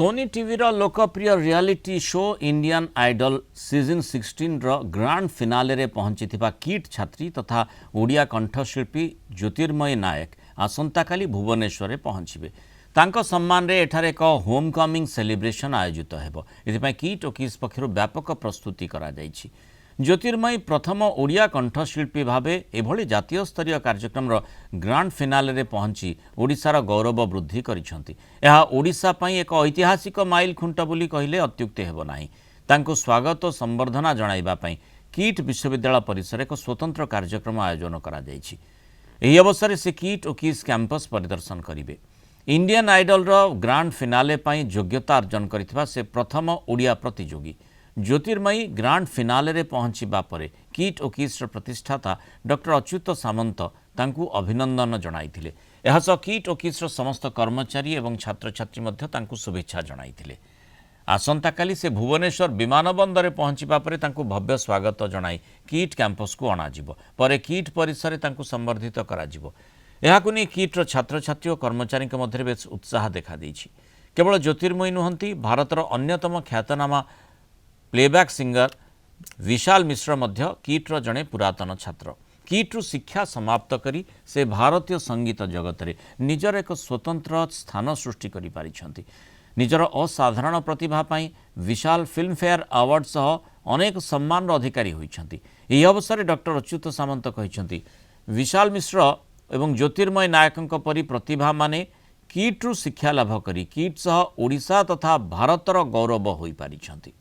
सोनी टीवीर लोकप्रिय reality show Indian Idol season 16 रो ग्रांड फिनाले रे पहुंची किट छात्री तथा ओडिया कंठशिल्पी ज्योतिर्मयी नायक आसंता काली भुवनेश्वर पहुंचे। तांको सम्मान रे एठारे एक होम कमिंग सेलिब्रेशन आयोजित हेबो। इथिपाई किट और किस पक्षरु व्यापक प्रस्तुति करा जायछि। ज्योतिर्मयी प्रथम ओडिया कंठशिल्पी भावे एभली जातीय स्तरीय कार्यक्रम ग्रांड फिनाले रे पहुंची ओडिशार गौरव वृद्धि करिसेंती। एहा ओडिशा पई एक ऐतिहासिक माइल खुंट बोली कहिले अत्युक्ति हेबो नाही। तांको स्वागत और संबर्धना जणाइबा पई किट विश्वविद्यालय परिसर एक स्वतंत्र कार्यक्रम आयोजन करा जायछि। एही अवसर से किट और किस कैंपस परिदर्शन करिवे। इंडियन आइडल ग्रांड फिनाले पई योग्यता अर्जन करिथिबा से प्रथम ओडिया प्रतियोगी ज्योतिर्मयी ग्रांड फिनाले रे पहुंचीबा परे किट और किस प्रतिष्ठाता डॉक्टर अच्युत सामंत तांकू अभिनंदन जणाइथिले। एहास किट और किस समस्त कर्मचारी एवं छात्र छात्री मध्य तांकू शुभेच्छा जणाइथिले। आसंता काली से भुवनेश्वर विमान बंदर रे पहुंचीबा परे तांकू भव्य स्वागत जणाई किट कैंपस को अणाजिबो। परे किट परिसर तांकू संबर्धित कराजिबो। एहाकु नै किट्र छात्र छात्री और कर्मचारी मध्य बेस उत्साह देखा देइछि। केवल ज्योतिर्मयी नुहंती, भारतर अन्यतम ख्यातनामा प्लेबैक सिंगर विशाल मिश्र मध्य किट्र जड़े पुरातन छात्र। किट्रु शिक्षा समाप्त करी से भारतीय संगीत जगत रे निजर एक स्वतंत्र स्थान सृष्टि करि पारिछंती। निजर असाधारण प्रतिभा पई विशाल फिल्म फेयर अवार्ड सह अनेक सम्मान अधिकारी होइछंती। एही अवसर रे डॉक्टर अच्युत सामंत कहिछंती, विशाल मिश्र एवं ज्योतिर्मय नायकंक परी प्रतिभा माने किट्रु शिक्षा लाभ करी किट सह ओडिशा तथा भारतर गौरव होई पारिछंती।